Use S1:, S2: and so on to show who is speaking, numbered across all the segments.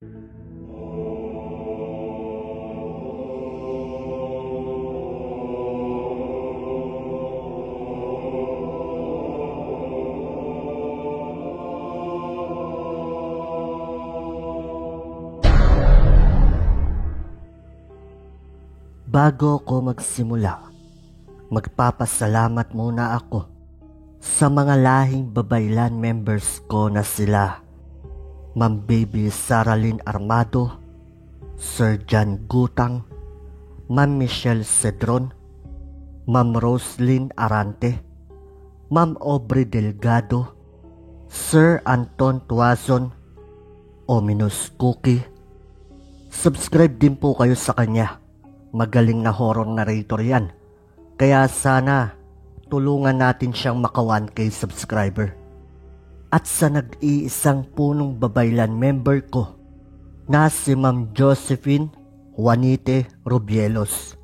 S1: Bago ko magsimula, magpapasalamat muna ako sa mga lahing babaylan members ko na sila Ma'am Baby Saralyn Armado, Sir John Gutang, Ma'am Michelle Cedron, Ma'am Roslyn Arante, Ma'am Aubrey Delgado, Sir Anton Tuazon, Ominous Cookie. Subscribe din po kayo sa kanya. Magaling na horror narrator yan. Kaya sana tulungan natin siyang maka 1K subscriber. At sa nag-iisang punong babaylan member ko na si Ma'am Josephine Juanite Rubielos.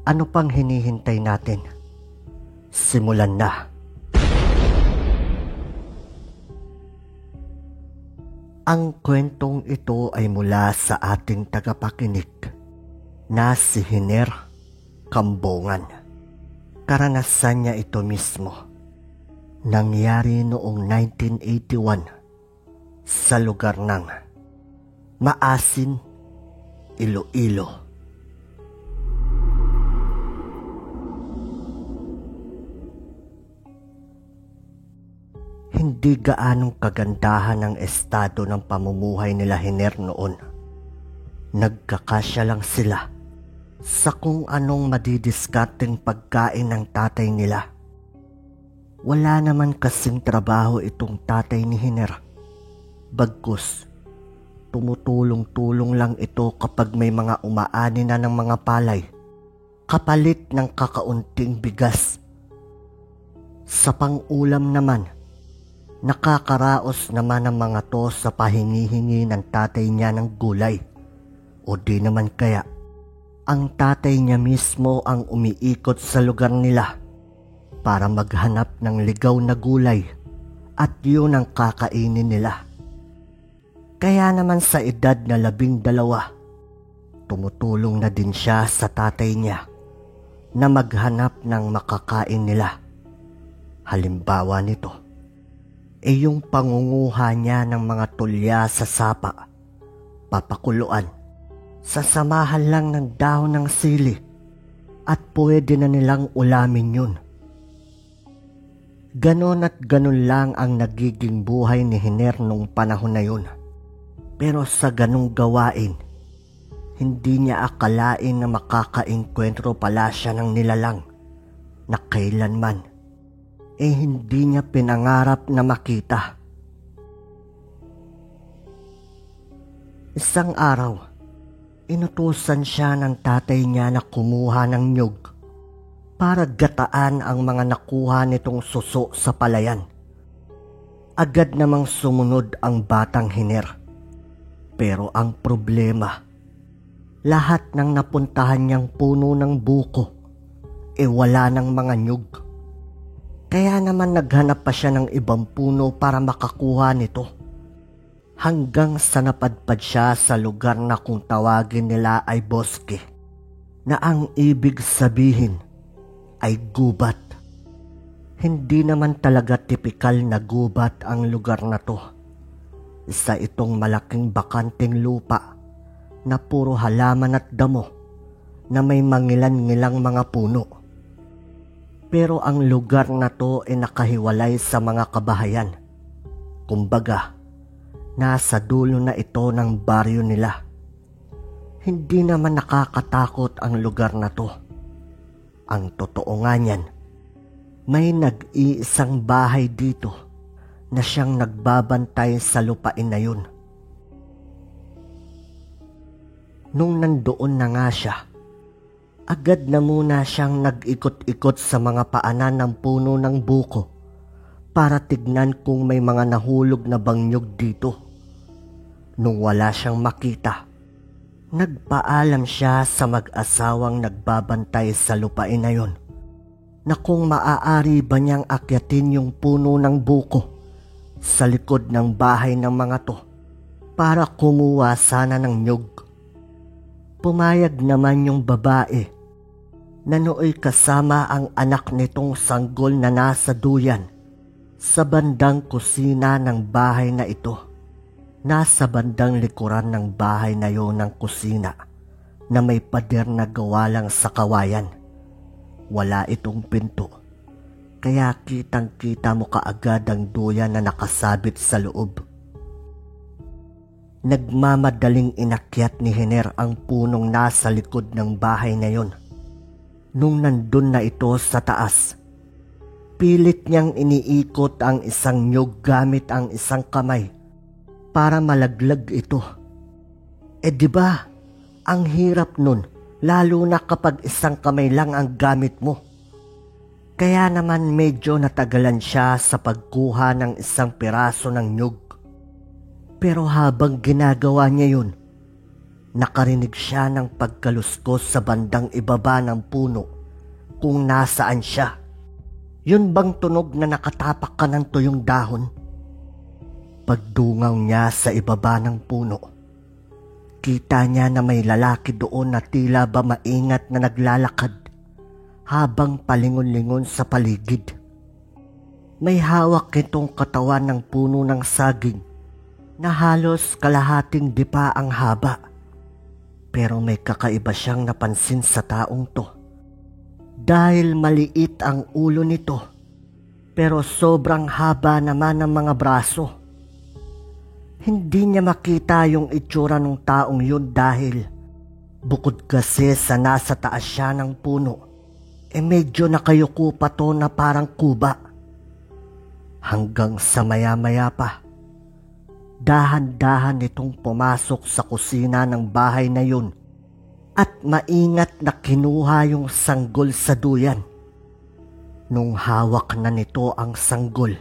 S1: Ano pang hinihintay natin? Simulan na. Ang kwentong ito ay mula sa ating tagapakinig na si Hiner Kambongan. Karanasan niya ito mismo. Nangyari noong 1981 sa lugar ng Maasin, Iloilo. Hindi gaanong kagandahan ang estado ng pamumuhay nila Hiner noon. Nagkakasya lang sila sa kung anong madidiskarteng pagkain ng tatay nila. Wala naman kasing trabaho itong tatay ni Hiner. Bagkus, tumutulong-tulong lang ito kapag may mga umaani na ng mga palay, kapalit ng kakaunting bigas. Sa pang-ulam naman, nakakaraos naman ang mga to sa pahingi-hingi ng tatay niya ng gulay. O di naman kaya, ang tatay niya mismo ang umiikot sa lugar nila para maghanap ng ligaw na gulay at yun ang kakainin nila. Kaya naman sa edad na 12, tumutulong na din siya sa tatay niya na maghanap ng makakain nila. Halimbawa nito, yung pangunguha niya ng mga tulya sa sapa, papakuluan, sasamahan lang ng dahon ng sili at pwede na nilang ulamin yun. Ganon at ganon lang ang nagiging buhay ni Hiner nung panahon na yun. Pero sa ganong gawain, hindi niya akalain na makakaengkwentro pala siya ng nilalang na kailanman hindi niya pinangarap na makita. Isang araw, inutusan siya ng tatay niya na kumuha ng nyug para gataan ang mga nakuha nitong suso sa palayan. Agad namang sumunod ang batang Hiner. Pero ang problema, lahat ng napuntahan niyang puno ng buko, wala ng mga nyug. Kaya naman naghanap pa siya ng ibang puno para makakuha nito. Hanggang sa napadpad siya sa lugar na kung tawagin nila ay boske, na ang ibig sabihin ay gubat. Hindi naman talaga tipikal na gubat ang lugar na to. Isa itong malaking bakanting lupa na puro halaman at damo na may mangilan-ngilang mga puno. Pero ang lugar na to ay nakahiwalay sa mga kabahayan. Kumbaga, nasa dulo na ito ng baryo nila. Hindi naman nakakatakot ang lugar na to. Ang totoo nga niyan, may nag-iisang bahay dito na siyang nagbabantay sa lupain na yun. Nung nandoon na nga siya, agad na muna siyang nag-ikot-ikot sa mga paanan ng puno ng buko para tignan kung may mga nahulog na bangnyog dito. Nung wala siyang makita, nagpaalam siya sa mag-asawang nagbabantay sa lupain na yon na kung maaari ba niyang akyatin yung puno ng buko sa likod ng bahay ng mga to para kumuha sana ng nyug. Pumayag naman yung babae na nooy kasama ang anak nitong sanggol na nasa duyan sa bandang kusina ng bahay na ito. Nasa bandang likuran ng bahay na yon ng kusina na may pader na gawa lang sa kawayan. Wala itong pinto, kaya kitang-kita mo kaagad ang duyan na nakasabit sa loob. Nagmamadaling inakyat ni Hiner ang punong nasa likod ng bahay na yon. Nung nandun na ito sa taas, pilit niyang iniikot ang isang nyug gamit ang isang kamay para malaglag ito. Di ba, ang hirap nun, lalo na kapag isang kamay lang ang gamit mo. Kaya naman medyo natagalan siya sa pagkuha ng isang piraso ng nyug. Pero habang ginagawa niya yun, nakarinig siya ng pagkaluskos sa bandang ibaba ng puno kung nasaan siya. Yun bang tunog na nakatapak ka ng tuyong dahon? Pagdungaw niya sa ibaba ng puno, kita niya na may lalaki doon na tila ba maingat na naglalakad habang palingon-lingon sa paligid. May hawak itong katawan ng puno ng saging na halos kalahating dipa ang haba. Pero may kakaiba siyang napansin sa taong to. Dahil maliit ang ulo nito, pero sobrang haba naman ng mga braso. Hindi niya makita yung itsura ng taong yun dahil bukod kasi sa nasa taas siya ng puno, medyo nakayuko pa to na parang kuba. Hanggang sa maya-maya pa, dahan-dahan itong pumasok sa kusina ng bahay na yun at maingat na kinuha yung sanggol sa duyan. Nung hawak na nito ang sanggol,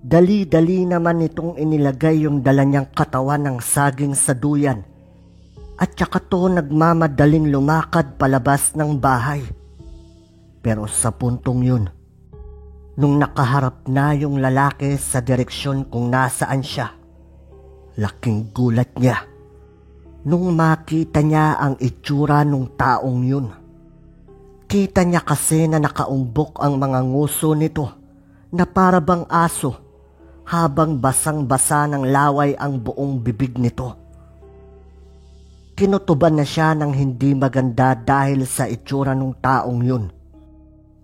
S1: dali-dali naman itong inilagay yung dala niyang katawan ng saging sa duyan at saka to nagmamadaling lumakad palabas ng bahay. Pero sa puntong yun, nung nakaharap na yung lalaki sa direksyon kung nasaan siya, laking gulat niya nung makita niya ang itsura ng taong yun. Kita niya kasi na nakaumbok ang mga nguso nito na para bang aso habang basang-basa ng laway ang buong bibig nito. Kinutuban na siya ng hindi maganda dahil sa itsura ng taong yun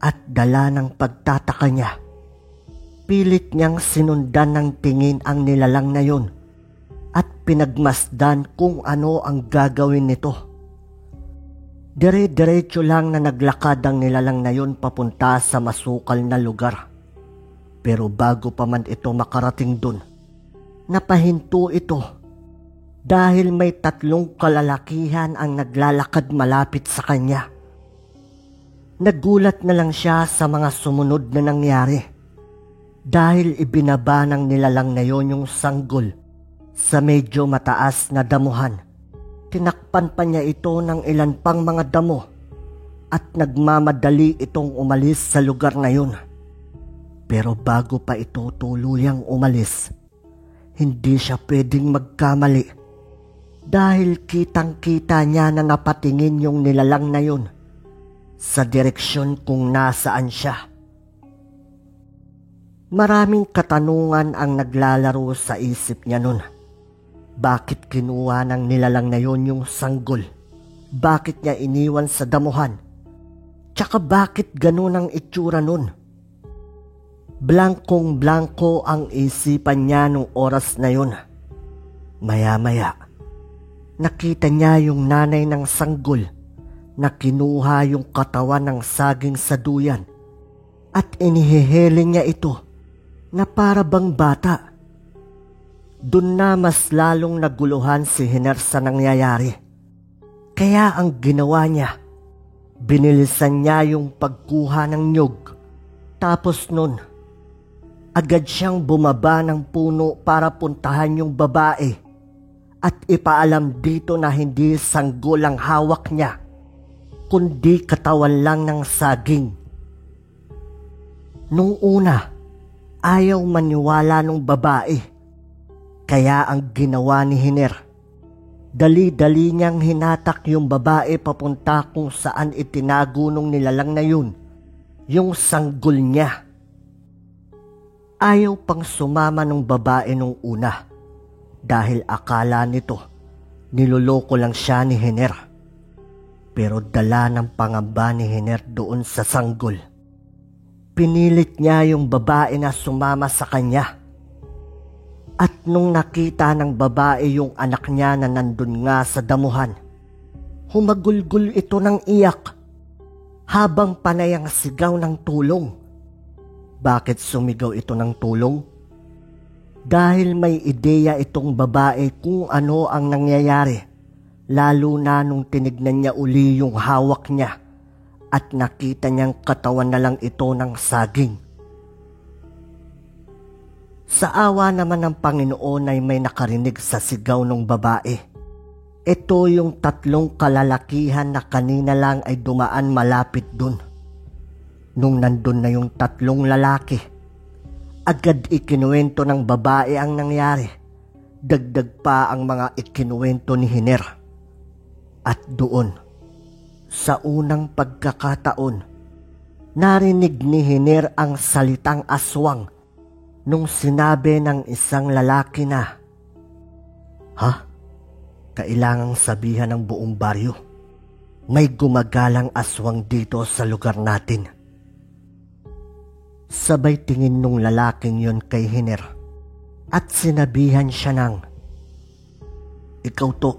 S1: at dala ng pagtataka niya. Pilit niyang sinundan ng tingin ang nilalang na yun at pinagmasdan kung ano ang gagawin nito. Dire-diretso lang na naglakad ang nilalang na yun papunta sa masukal na lugar. Pero bago pa man ito makarating dun, napahinto ito dahil may 3 kalalakihan ang naglalakad malapit sa kanya. Nagulat na lang siya sa mga sumunod na nangyari dahil ibinaba ng nilalang na yon yung sanggol sa medyo mataas na damuhan. Tinakpan pa niya ito ng ilan pang mga damo at nagmamadali itong umalis sa lugar na yun. Pero bago pa ito tuluyang umalis, hindi siya pwedeng magkamali dahil kitang-kita niya na napatingin yung nilalang na yun sa direksyon kung nasaan siya. Maraming katanungan ang naglalaro sa isip niya nun. Bakit kinuha ng nilalang na yon yung sanggol? Bakit niya iniwan sa damuhan? Tsaka bakit ganun ang itsura nun? Blankong-blanko ang isipan niya nung oras na yun. Maya-maya, nakita niya yung nanay ng sanggol na kinuha yung katawan ng saging sa duyan at inihihiling niya ito na para bang bata. Doon na mas lalong naguluhan si Hiner sa nangyayari. Kaya ang ginawa niya, binilisan niya yung pagkuha ng nyug. Tapos nun, agad siyang bumaba ng puno para puntahan yung babae at ipaalam dito na hindi sanggol ang hawak niya, kundi katawan lang ng saging. Nung una, ayaw maniwala nung babae. Kaya ang ginawa ni Hiner, dali-dali niyang hinatak yung babae papunta kung saan itinago nung nilalang na yun, yung sanggol niya. Ayaw pang sumama nung babae nung una dahil akala nito niloloko lang siya ni Hiner. Pero dala ng pangamba ni Hiner doon sa sanggol. Pinilit niya yung babae na sumama sa kanya. At nung nakita ng babae yung anak niya na nandun nga sa damuhan, humagulgol ito ng iyak habang panay ang sigaw ng tulong. Bakit sumigaw ito ng tulong? Dahil may ideya itong babae kung ano ang nangyayari. Lalo na nung tinignan niya uli yung hawak niya at nakita niyang katawan na lang ito ng saging. Sa awa naman ng Panginoon ay may nakarinig sa sigaw ng babae. Ito yung 3 kalalakihan na kanina lang ay dumaan malapit dun. Nung nandun na yung 3 lalaki, agad ikinuwento ng babae ang nangyari. Dagdag pa ang mga ikinuwento ni Hiner. At doon, sa unang pagkakataon, narinig ni Hiner ang salitang aswang nung sinabi ng isang lalaki na, "Ha? Kailangang sabihan ng buong baryo. May gumagalang aswang dito sa lugar natin." Sabay tingin nung lalaking yon kay Hiner at sinabihan siya ng, "Ikaw to,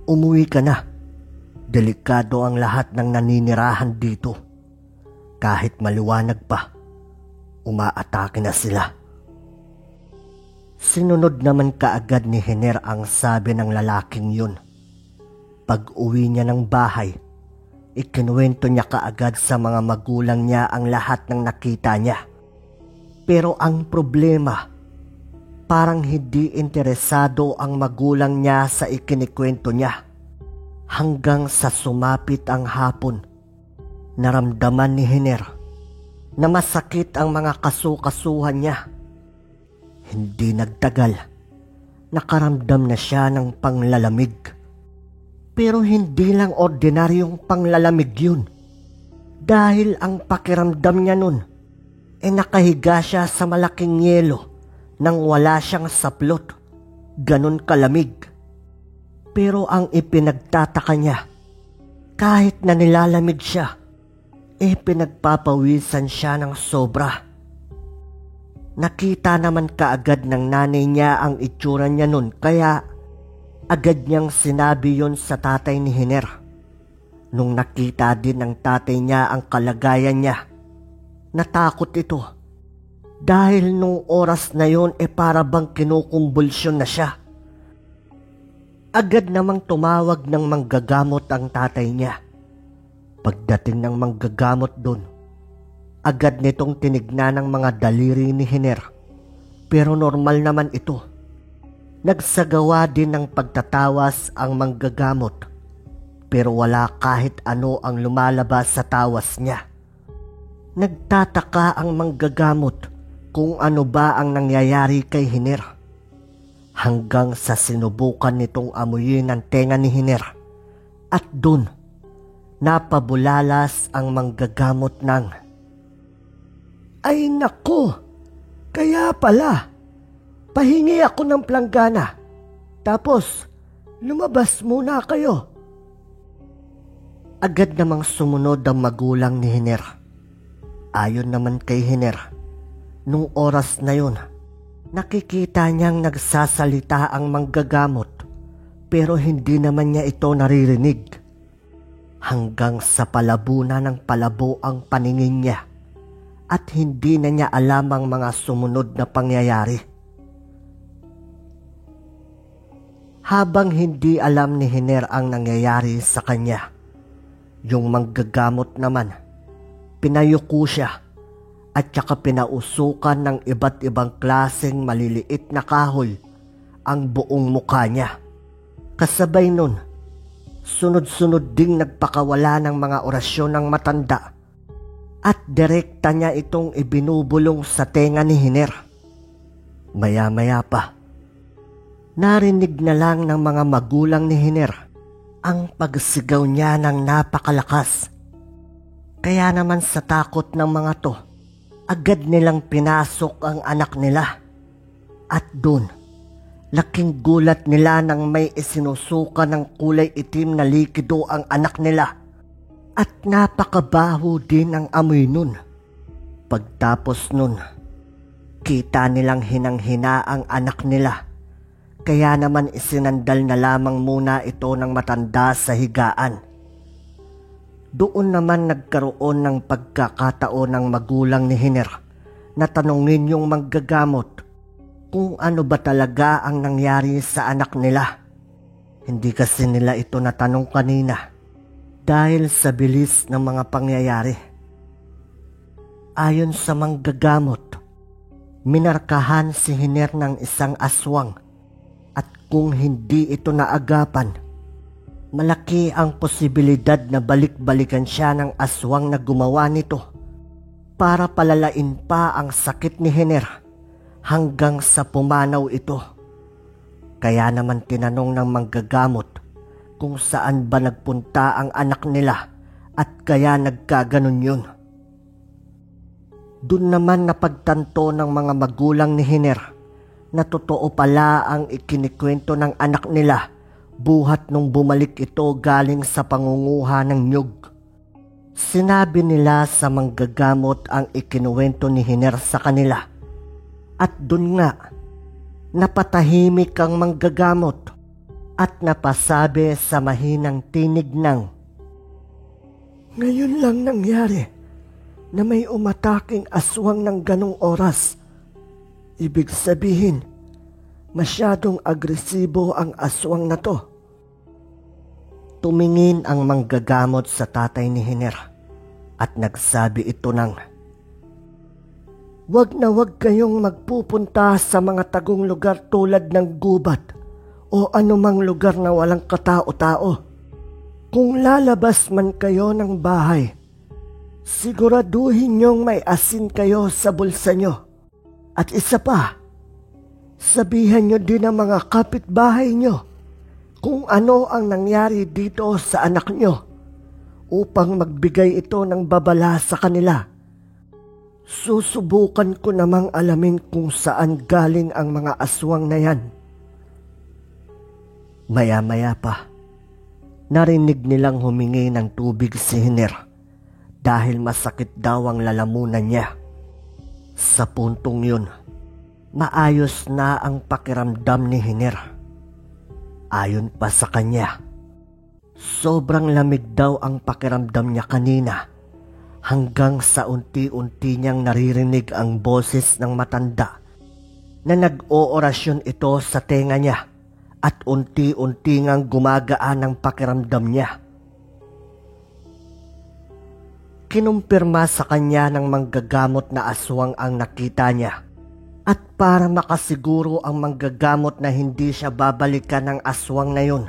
S1: umuwi ka na. Delikado ang lahat ng naninirahan dito. Kahit maliwanag pa, umaatake na sila." Sinunod naman kaagad ni Hiner ang sabi ng lalaking yun. Pag uwi niya ng bahay, ikinuwento niya kaagad sa mga magulang niya ang lahat ng nakita niya. Pero ang problema, parang hindi interesado ang magulang niya sa ikinikwento niya. Hanggang sa sumapit ang hapon, naramdaman ni Hiner na masakit ang mga kasukasuhan niya. Hindi nagtagal, nakaramdam na siya ng panglalamig. Pero hindi lang ordinaryong panglalamig yun. Dahil ang pakiramdam niya nun, nakahiga siya sa malaking yelo nang wala siyang saplot. Ganon kalamig. Pero ang ipinagtataka niya, kahit na nilalamig siya, pinagpapawisan siya ng sobra. Nakita naman kaagad ng nanay niya ang itsura niya nun, kaya agad niyang sinabi yon sa tatay ni Hiner. Nung nakita din ng tatay niya ang kalagayan niya, natakot ito. Dahil nung oras na yon para bang kinukumbulsyon na siya. Agad namang tumawag ng manggagamot ang tatay niya. Pagdating ng manggagamot doon, agad nitong tinignan ng mga daliri ni Hiner. Pero normal naman ito. Nagsagawa din ng pagtatawas ang manggagamot. Pero wala kahit ano ang lumalabas sa tawas niya. Nagtataka ang manggagamot kung ano ba ang nangyayari kay Hiner. Hanggang sa sinubukan nitong amuyin ang tenga ni Hiner. At dun, napabulalas ang manggagamot ng, "Ay nako, kaya pala, pahingi ako ng planggana, tapos lumabas muna kayo." Agad namang sumunod ang magulang ni Hiner. Ayon naman kay Hiner, nung oras na yun, nakikita niyang nagsasalita ang manggagamot pero hindi naman niya ito naririnig. Hanggang sa palabo na ng palabo ang paningin niya at hindi na niya alam ang mga sumunod na pangyayari. Habang hindi alam ni Hiner ang nangyayari sa kanya, yung manggagamot naman, pinayuko siya at saka pinausukan ng iba't ibang klaseng maliliit na kahoy ang buong mukha niya. Kasabay nun, sunod-sunod ding nagpakawala ng mga orasyon ng matanda at direkta niya itong ibinubulong sa tenga ni Hiner. Maya-maya pa, Narinig na lang ng mga magulang ni Hiner ang pagsigaw niya ng napakalakas. Kaya naman sa takot ng mga to, agad nilang pinasok ang anak nila. At dun, laking gulat nila nang may isinusuka ng kulay itim na likido ang anak nila. At napakabaho din ang amoy nun. Pagtapos nun, kita nilang hinang-hina ang anak nila. Kaya naman isinandal na lamang muna ito ng matanda sa higaan. Doon naman nagkaroon ng pagkakataon ng magulang ni Hiner na tanungin yung manggagamot kung ano ba talaga ang nangyari sa anak nila. Hindi kasi nila ito natanong kanina dahil sa bilis ng mga pangyayari. Ayon sa manggagamot, minarkahan si Hiner ng isang aswang. At kung hindi ito naagapan, malaki ang posibilidad na balik-balikan siya ng aswang na gumawa nito para palalain pa ang sakit ni Hiner hanggang sa pumanaw ito. Kaya naman tinanong ng manggagamot kung saan ba nagpunta ang anak nila at kaya nagkaganon yun. Doon naman napagtanto ng mga magulang ni Hiner na totoo pala ang ikinikwento ng anak nila buhat nung bumalik ito galing sa pangunguha ng nyug. Sinabi nila sa manggagamot ang ikinuwento ni Hiner sa kanila. At dun nga, napatahimik ang manggagamot at napasabi sa mahinang tinig ng, "Ngayon lang nangyari na may umataking aswang ng ganong oras. Ibig sabihin, masyadong agresibo ang aswang na to." Tumingin ang manggagamot sa tatay ni Hiner at nagsabi ito ng, "Wag na wag kayong magpupunta sa mga tagong lugar tulad ng gubat o anumang lugar na walang katao-tao. Kung lalabas man kayo ng bahay, siguraduhin niyong may asin kayo sa bulsa niyo. At isa pa, sabihan niyo din ang mga kapitbahay niyo kung ano ang nangyari dito sa anak niyo upang magbigay ito ng babala sa kanila. Susubukan ko namang alamin kung saan galing ang mga aswang na yan." Maya-maya pa, narinig nilang humingi ng tubig si Hiner dahil masakit daw ang lalamunan niya. Sa puntong yun, maayos na ang pakiramdam ni Hiner. Ayon pa sa kanya, sobrang lamig daw ang pakiramdam niya kanina hanggang sa unti-unti niyang naririnig ang boses ng matanda na nag-oorasyon ito sa tenga niya at unti-unti ngang gumagaan ang pakiramdam niya. Kinumpirma sa kanya ng manggagamot na aswang ang nakita niya. At para makasiguro ang manggagamot na hindi siya babalikan ng aswang na yun,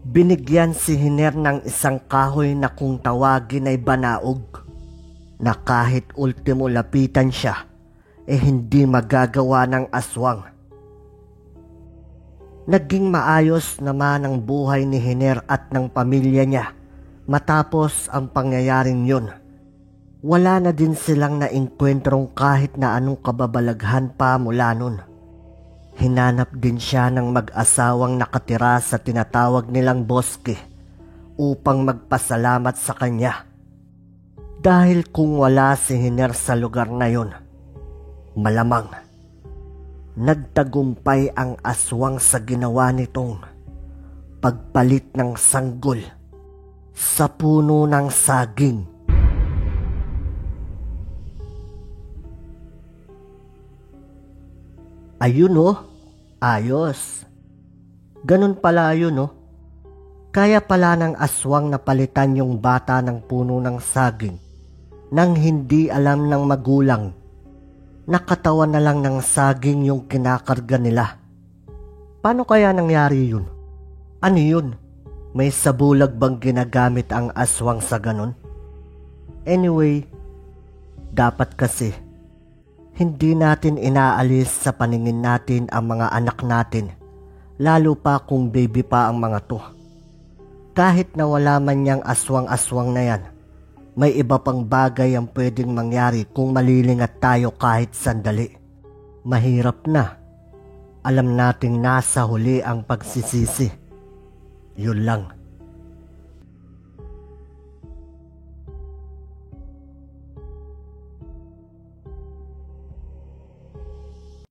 S1: binigyan si Hiner ng isang kahoy na kung tawagin ay banaog, na kahit ultimo lapitan siya, hindi magagawa ng aswang. Naging maayos naman ang buhay ni Hiner at ng pamilya niya matapos ang pangyayaring yun. Wala na din silang naengkwentrong kahit na anong kababalaghan pa mula nun. Hinanap din siya ng mag-asawang nakatira sa tinatawag nilang boske upang magpasalamat sa kanya. Dahil kung wala si Hiner sa lugar na yun, malamang nagtagumpay ang aswang sa ginawa nitong pagpalit ng sanggol sa puno ng saging. Ayun oh, ayos. Ganun pala yun oh. Kaya pala ng aswang na palitan yung bata ng puno ng saging nang hindi alam ng magulang. Nakatawan na lang ng saging yung kinakarga nila. Paano kaya nangyari yun? Ano yun? May sabulag bang ginagamit ang aswang sa ganun? Anyway, dapat kasi hindi natin inaalis sa paningin natin ang mga anak natin Lalo pa kung baby pa ang mga to. Kahit na wala man niyang aswang-aswang na yan, may iba pang bagay ang pwedeng mangyari kung malilingat tayo kahit sandali. Mahirap na. Alam nating nasa huli ang pagsisisi. Yun lang.